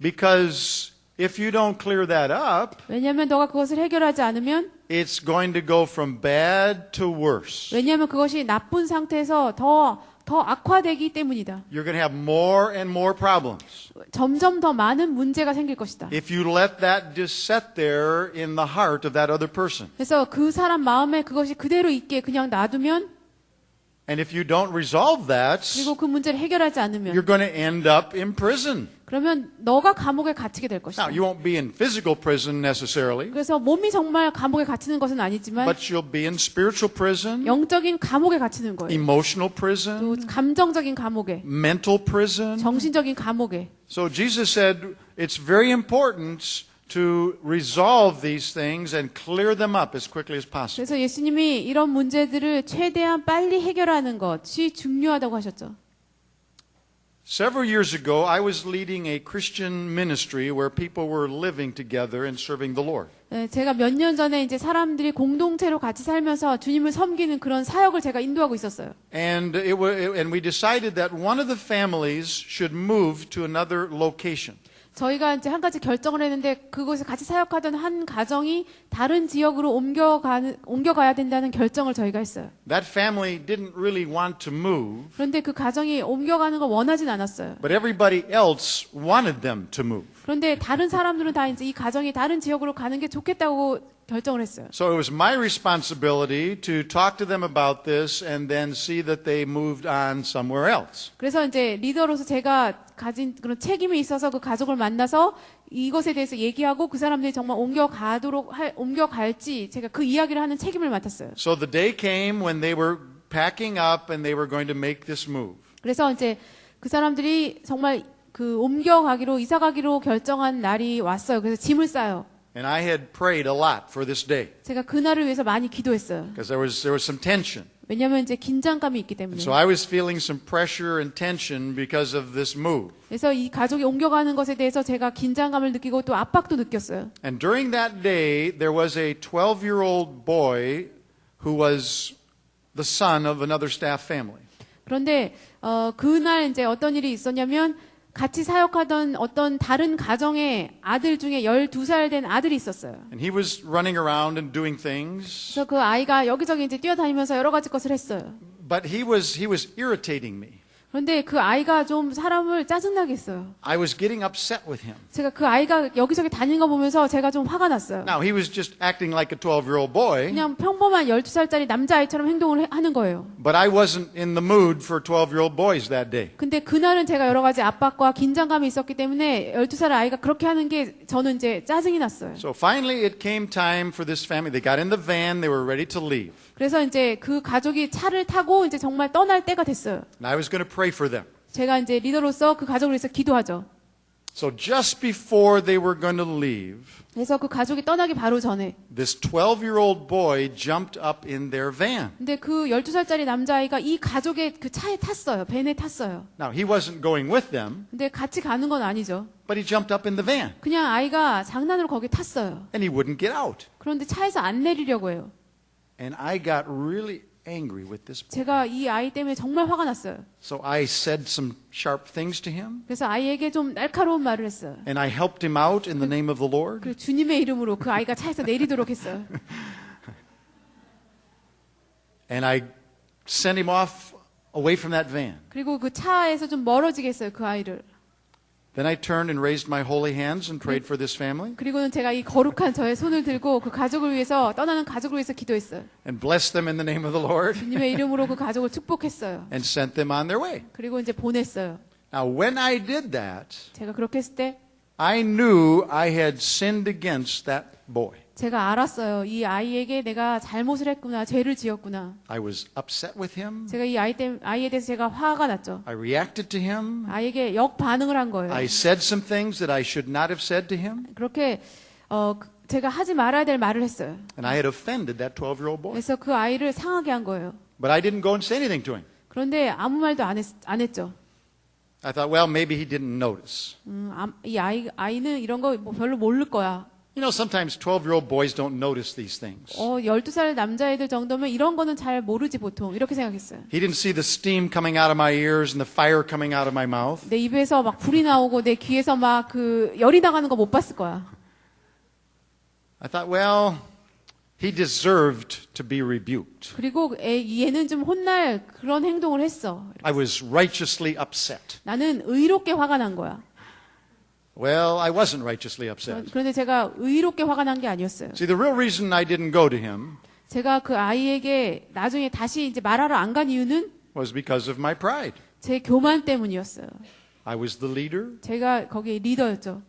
Because if you don't clear that up, 왜냐하면 너가 그것을 해결하지 않으면 it's going to go from bad to worse. 왜냐하면 그것이 나쁜 상태에서 더 악화되기 때문이다. You're going to have more and more problems. 점점 더 많은 문제가 생길 것이다. If you let that just sit there in the heart of that other person. 그래서 그 사람 마음에 그것이 그대로 있게 그냥 놔두면 And if you don't resolve that, 그리고 그 문제를 해결하지 않으면 you're going to end up in prison. 그러면 너가 감옥에 갇히게 될 것이다. Now, you won't be in physical prison necessarily, 그래서 몸이 정말 감옥에 갇히는 것은 아니지만 but you'll be in spiritual prison, 영적인 감옥에 갇히는 거예요. emotional prison, 또 감정적인 감옥에, mental prison. 정신적인 감옥에. So Jesus said it's very important to resolve these things and clear them up as quickly as possible. 그래서 예수님이 이런 문제들을 최대한 빨리 해결하는 것이 중요하다고 하셨죠. Several years ago, I was leading a Christian ministry where people were living together and serving the Lord. 네, 제가 몇 년 전에 이제 사람들이 공동체로 같이 살면서 주님을 섬기는 그런 사역을 제가 인도하고 있었어요. And we decided that one of the families should move to another location. 저희가 이제 한 가지 결정을 했는데 그곳에 같이 사역하던 한 가정이 다른 지역으로 옮겨가야 된다는 결정을 저희가 했어요. That family didn't really want to move, 그런데 그 가정이 옮겨가는 걸 원하진 않았어요. but everybody else wanted them to move. 그런데 다른 사람들은 다 이제 이 가정이 다른 지역으로 가는 게 좋겠다고 결정을 했어요. So it was my responsibility to talk to them about this and then see that they moved on somewhere else. 그래서 이제 리더로서 제가 가진 그런 책임이 있어서 그 가족을 만나서 이것에 대해서 얘기하고 그 사람들이 정말 옮겨갈지 제가 그 이야기를 하는 책임을 맡았어요. So the day came when they were packing up and they were going to make this move. 그래서 이제 그 사람들이 정말 그 옮겨가기로 이사가기로 결정한 날이 왔어요. 그래서 짐을 싸요. And I had prayed a lot for this day 제가 그날을 위해서 많이 기도했어요. because there was some tension. 왜냐하면 이제 긴장감이 있기 때문에. So I was feeling some pressure and tension because of this move. 그래서 이 가족이 옮겨가는 것에 대해서 제가 긴장감을 느끼고 또 압박도 느꼈어요. And during that day, there was a 12-year-old boy who was the son of another staff family. 그런데 그날 이제 어떤 일이 있었냐면 같이 사역하던 어떤 다른 가정의 아들 중에 12살 된 아들이 있었어요. And he was running around and doing things, 그래서 그 아이가 여기저기 이제 뛰어다니면서 여러 가지 것을 했어요. but he was irritating me. 그런데 그 아이가 좀 사람을 짜증나게 했어요. I was getting upset with him. 제가 그 아이가 여기저기 다니는 거 보면서 제가 좀 화가 났어요. Now, he was just acting like a 12-year-old boy, 그냥 평범한 12살짜리 남자아이처럼 행동을 하는 거예요. but I wasn't in the mood for 12-year-old boys that day. 근데 그날은 제가 여러 가지 압박과 긴장감이 있었기 때문에 12살 아이가 그렇게 하는 게 저는 이제 짜증이 났어요. So finally it came time for this family. They got in the van, they were ready to leave. 그래서 이제 그 가족이 차를 타고 이제 정말 떠날 때가 됐어요. And I was going to pray for them. 제가 이제 리더로서 그 가족을 위해서 기도하죠. So just before they were going to leave, 그래서 그 가족이 떠나기 바로 전에 this 12-year-old boy jumped up in their van. 근데 그 12살짜리 남자아이가 이 가족의 그 차에 탔어요. 벤에 탔어요. Now, he wasn't going with them, 근데 같이 가는 건 아니죠. but he jumped up in the van. 그냥 아이가 장난으로 거기 탔어요. And he wouldn't get out. 그런데 차에서 안 내리려고 해요. And I got really angry with this boy. 제가 이 아이 때문에 정말 화가 났어요. So I said some sharp things to him, 그래서 아이에게 좀 날카로운 말을 했어요. and I helped him out in the name of the Lord. 그리고 주님의 이름으로 그 아이가 차에서 내리도록 했어요. And I sent him off away from that van. 그리고 그 차에서 좀 멀어지게 했어요. 그 아이를. Then I turned and raised my holy hands and prayed for this family 그리고는 제가 이 거룩한 저의 손을 들고 그 가족을 위해서 떠나는 가족을 위해서 기도했어요. and blessed them in the name of the Lord 주님의 이름으로 그 가족을 축복했어요. and sent them on their way. 그리고 이제 보냈어요. Now, when I did that, 제가 그렇게 했을 때 I knew I had sinned against that boy. 제가 알았어요. 이 아이에게 내가 잘못을 했구나, 죄를 지었구나. I was upset with him. 제가 이 아이에 대해서 제가 화가 났죠. I reacted to him. 아이에게 역반응을 한 거예요. I said some things that I should not have said to him. 그렇게 제가 하지 말아야 될 말을 했어요. And I had offended that 12-year-old boy. 그래서 그 아이를 상하게 한 거예요. But I didn't go and say anything to him. 그런데 아무 말도 안 했죠. I thought, well, maybe he didn't notice. 이 아이는 이런 거 뭐 별로 모를 거야. You know, sometimes 12-year-old boys don't notice these things. 12살 남자애들 정도면 이런 거는 잘 모르지 보통. 이렇게 생각했어요. He didn't see the steam coming out of my ears and the fire coming out of my mouth. 내 입에서 막 불이 나오고 내 귀에서 막 그 열이 나가는 거 못 봤을 거야. I thought, well, he deserved to be rebuked. 그리고 얘는 좀 혼날 그런 행동을 했어. I was righteously upset. 나는 의롭게 화가 난 거야. Well, I wasn't righteously upset. 그런데 제가 의롭게 화가 난 게 아니었어요. See, the real reason I didn't go to him 제가 그 아이에게 나중에 다시 이제 말하러 안 간 이유는 was because of my pride. 제 교만 때문이었어요. I was the leader. 제가 거기에 리더였죠.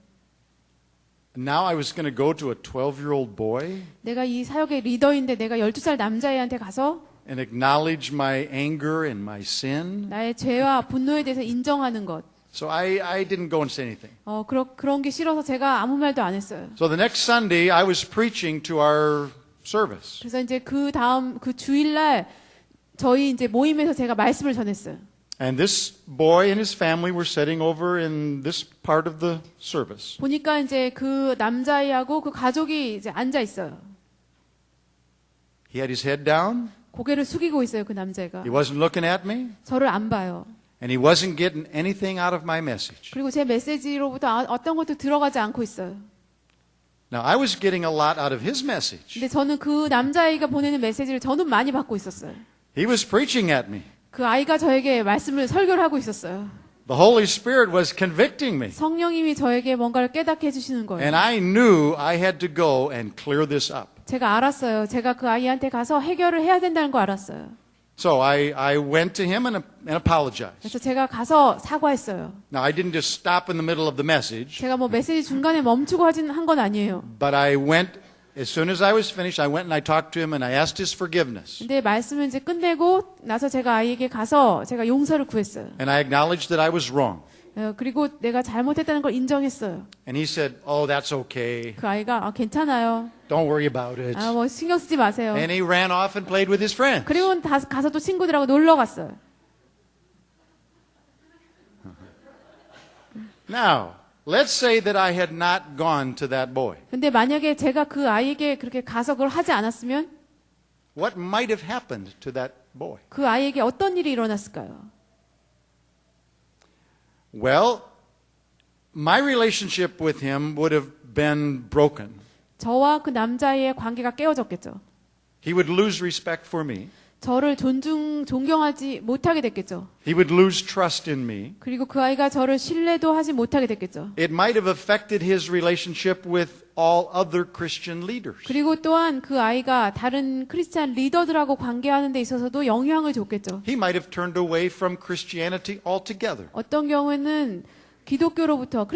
Now I was going to go to a 12-year-old boy 내가 이 사역의 리더인데 내가 12살 남자애한테 가서 and acknowledge my anger and my sin. 나의 죄와 분노에 대해서 인정하는 것. So I didn't go and say anything. 그런 게 싫어서 제가 아무 말도 안 했어요. So the next Sunday I was preaching to our service. 그래서 이제 그 다음 그 주일날 저희 이제 모임에서 제가 말씀을 전했어요. And this boy and his family were sitting over in this part of the service. 보니까 이제 그 남자애하고 그 가족이 이제 앉아 있어요. He had his head down. 고개를 숙이고 있어요, 그 남자애가. He wasn't looking at me. 저를 안 봐요. And he wasn't getting anything out of my message. 그리고 제 메시지로부터 어떤 것도 들어가지 않고 있어요. Now, I was getting a lot out of his message. 근데 저는 그 남자아이가 보내는 메시지를 저는 많이 받고 있었어요. He was preaching at me. 그 아이가 저에게 말씀을 설교를 하고 있었어요. The Holy Spirit was convicting me. 성령님이 저에게 뭔가를 깨닫게 해주시는 거예요. And I knew I had to go and clear this up. 제가 알았어요. 제가 그 아이한테 가서 해결을 해야 된다는 거 알았어요. So I went to him and apologized. 그래서 제가 가서 사과했어요. Now, I didn't just stop in the middle of the message, 제가 뭐 메시지 중간에 멈추고 한 건 아니에요. but I went, as soon as I was finished, I went and I talked to him and I asked his forgiveness. 근데 말씀을 이제 끝내고 나서 제가 아이에게 가서 제가 용서를 구했어요. And I acknowledged that I was wrong. 그리고 내가 잘못했다는 걸 인정했어요. And he said, oh, that's okay. 그 아이가 괜찮아요. Don't worry about it. 뭐 신경 쓰지 마세요. And he ran off and played with his friends. 그리고 가서 또 친구들하고 놀러 갔어요. Now, let's say that I had not gone to that boy. 근데 만약에 제가 그 아이에게 그렇게 가서 그걸 하지 않았으면 What might have happened to that boy? 그 아이에게 어떤 일이 일어났을까요? Well, my relationship with him would have been broken. 저와 그 남자의 관계가 깨어졌겠죠. He would lose respect for me. 저를 존경하지 못하게 됐겠죠. He would lose trust in me. 그리고 그 아이가 저를 신뢰도 하지 못하게 됐겠죠. It might have affected his relationship with all other Christian leaders. 그리고 또한 그 아이가 다른 크리스찬 리더들하고 관계하는 데 있어서도 영향을 줬겠죠. He might have turned away from Christianity altogether. 어떤 경우에는 기독교로부터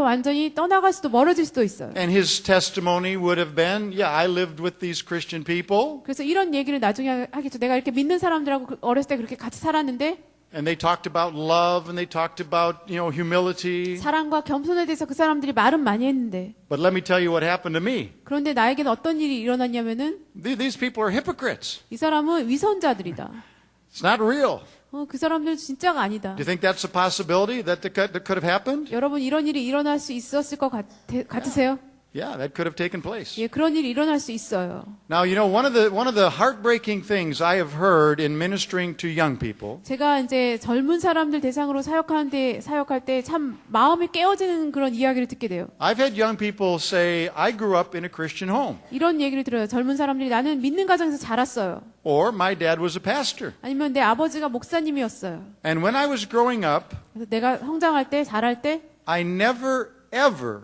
완전히 떠나갈 수도 멀어질 수도 있어요. And his testimony would have been, yeah, I lived with these Christian people. 그래서 이런 얘기를 나중에 하겠죠. 내가 이렇게 믿는 사람들하고 어렸을 때 그렇게 같이 살았는데 And they talked about love and they talked about, humility. 사랑과 겸손에 대해서 그 사람들이 말은 많이 했는데 But let me tell you what happened to me. 그런데 나에게는 어떤 일이 일어났냐면은 These people are hypocrites. 이 사람은 위선자들이다. It's not real. 그 사람들 진짜가 아니다. Do you think that's a possibility that could have happened? 여러분 이런 일이 일어날 수 있었을 것 같으세요? Yeah, that could have taken place. 예, 그런 일이 일어날 수 있어요. Now, one of the heartbreaking things I have heard in ministering to young people 제가 이제 젊은 사람들 대상으로 사역할 때 참 마음이 깨어지는 그런 이야기를 듣게 돼요. I've had young people say, I grew up in a Christian home. 이런 얘기를 들어요. 젊은 사람들이 나는 믿는 가정에서 자랐어요. Or my dad was a pastor. 아니면 내 아버지가 목사님이었어요. And when I was growing up, 그래서 내가 성장할 때, 자랄 때 I never, ever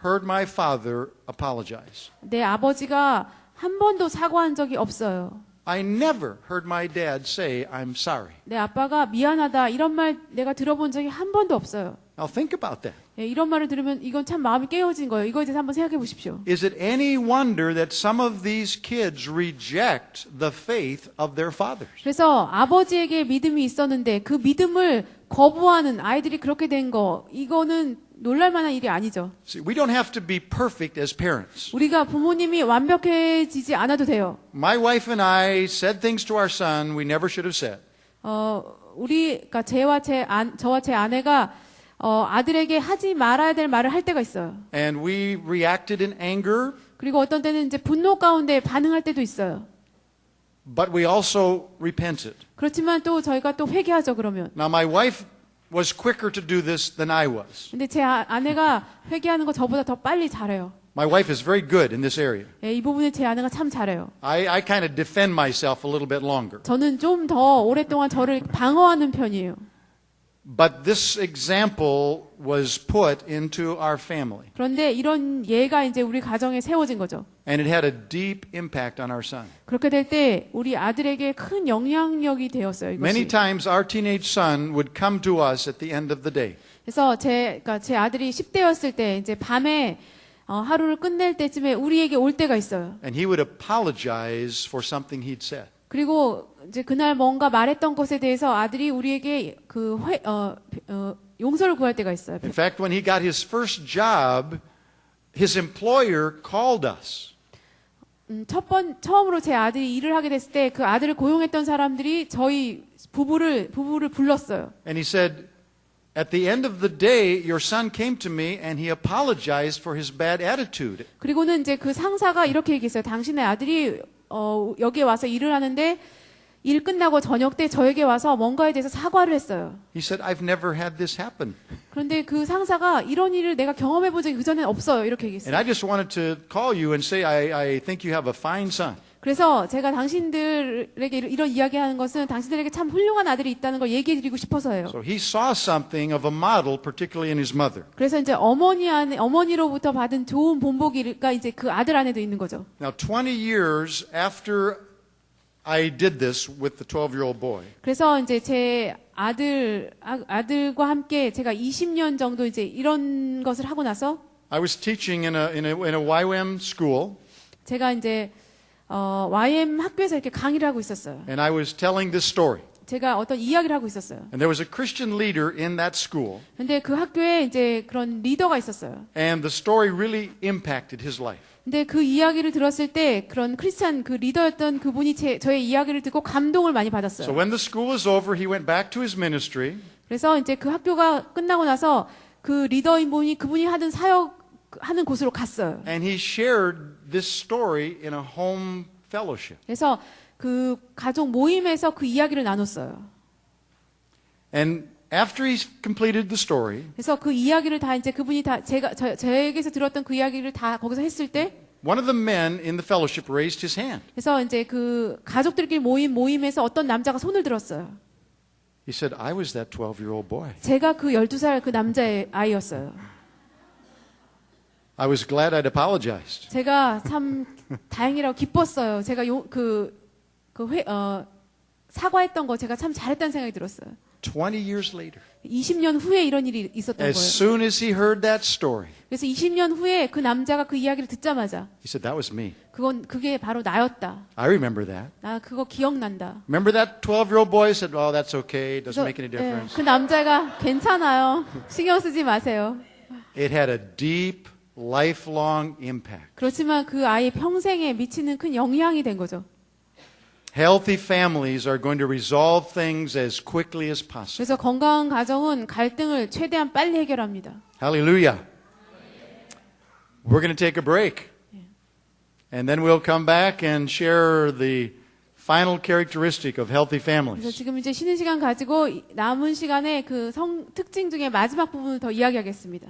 heard my father apologize. 내 아버지가 한 번도 사과한 적이 없어요. I never heard my dad say, I'm sorry. 내 아빠가 미안하다 이런 말 내가 들어본 적이 한 번도 없어요. Now think about that. 예, 이런 말을 들으면 이건 참 마음이 깨어진 거예요. 이거에 대해서 한번 생각해 보십시오. Is it any wonder that some of these kids reject the faith of their fathers? 그래서 아버지에게 믿음이 있었는데 그 믿음을 거부하는 아이들이 그렇게 된 거, 이거는 놀랄만한 일이 아니죠. See, we don't have to be perfect as parents. 우리가 부모님이 완벽해지지 않아도 돼요. My wife and I said things to our son we never should have said. 그러니까 저와 제 아내가 아들에게 하지 말아야 될 말을 할 때가 있어요. And we reacted in anger, 그리고 어떤 때는 이제 분노 가운데 반응할 때도 있어요. but we also repented. 그렇지만 또 저희가 또 회개하죠, 그러면. Now, my wife was quicker to do this than I was. 근데 제 아내가 회개하는 거 저보다 더 빨리 잘해요. My wife is very good in this area. 예, 이 부분에 제 아내가 참 잘해요. I kind of defend myself a little bit longer. 저는 좀 더 오랫동안 저를 방어하는 편이에요. But this example was put into our family. 그런데 이런 예가 이제 우리 가정에 세워진 거죠. And it had a deep impact on our son. 그렇게 될 때 우리 아들에게 큰 영향력이 되었어요. Many 이것이. times our teenage son would come to us at the end of the day. 그래서 제 아들이 10대였을 때 이제 밤에 하루를 끝낼 때쯤에 우리에게 올 때가 있어요. And he would apologize for something he'd said. 그리고 이제 그날 뭔가 말했던 것에 대해서 아들이 우리에게 용서를 구할 때가 있어요. In fact, when he got his first job, his employer called us. 처음으로 제 아들이 일을 하게 됐을 때 그 아들을 고용했던 사람들이 저희 부부를 불렀어요. And he said, at the end of the day, your son came to me and he apologized for his bad attitude. 그리고는 이제 그 상사가 이렇게 얘기했어요. 당신의 아들이 여기에 와서 일을 하는데 일 끝나고 저녁 때 저에게 와서 뭔가에 대해서 사과를 했어요. He said, I've never had this happen. 그런데 그 상사가 이런 일을 내가 경험해 본 적이 그전엔 없어요. 이렇게 And 얘기했어요. I just wanted to call you and say, I think you have a fine son. 그래서 제가 당신들에게 이런 이야기하는 것은 당신들에게 참 훌륭한 아들이 있다는 걸 얘기해 드리고 싶어서예요. So he saw something of a model, particularly in his mother. 그래서 이제 어머니로부터 받은 좋은 본보기가 이제 그 아들 안에도 있는 거죠. Now, 20 years after I did this with the 12-year-old boy, 그래서 이제 제 아들과 함께 제가 20년 정도 이제 이런 것을 하고 나서 I was teaching in a YWAM school, 제가 이제 YM 학교에서 이렇게 강의를 하고 있었어요. and I was telling this story. 제가 어떤 이야기를 하고 있었어요. And there was a Christian leader in that school, 근데 그 학교에 이제 그런 리더가 있었어요. and the story really impacted his life. 근데 그 이야기를 들었을 때 그런 크리스찬 그 리더였던 그분이 저의 이야기를 듣고 감동을 많이 So 받았어요. when the school was over, he went back to his ministry, 그래서 이제 그 학교가 끝나고 나서 그 리더인 분이 그분이 하던 사역하는 곳으로 갔어요. and he shared this story in a home fellowship. 그래서 그 가족 모임에서 그 이야기를 나눴어요. And after he completed the story, 그래서 그 이야기를 다 이제 그분이 다 저에게서 들었던 그 이야기를 다 거기서 했을 때 one of the men in the fellowship raised his hand. 그래서 이제 그 가족들끼리 모임에서 어떤 남자가 손을 들었어요. He said, I was that 12-year-old boy. 제가 그 12살 그 남자의 아이였어요. I was glad I'd apologized. 제가 참 다행이라고 기뻤어요. 제가 사과했던 거 제가 참 잘했다는 생각이 들었어요. 20 years later, 20년 후에 이런 일이 있었던 as 거예요. soon as he heard that story, 그래서 20년 후에 그 남자가 그 이야기를 듣자마자 he said, that was me. 그게 바로 나였다. I remember that. 나 그거 기억난다. Remember that 12-year-old boy said, oh, that's okay. It doesn't 그래서, make any 예, difference. 그 남자가 괜찮아요. 신경 쓰지 마세요. It had a deep, lifelong impact. 그렇지만 그 아이의 평생에 미치는 큰 영향이 된 거죠. Healthy families are going to resolve things as quickly as possible. 그래서 건강한 가정은 갈등을 최대한 빨리 해결합니다. Hallelujah. We're going to take a break. And then we'll come back and share the final characteristic of healthy 그래서 families. 지금 이제 쉬는 시간 가지고 남은 시간에 그 특징 중에 마지막 부분을 더 이야기하겠습니다.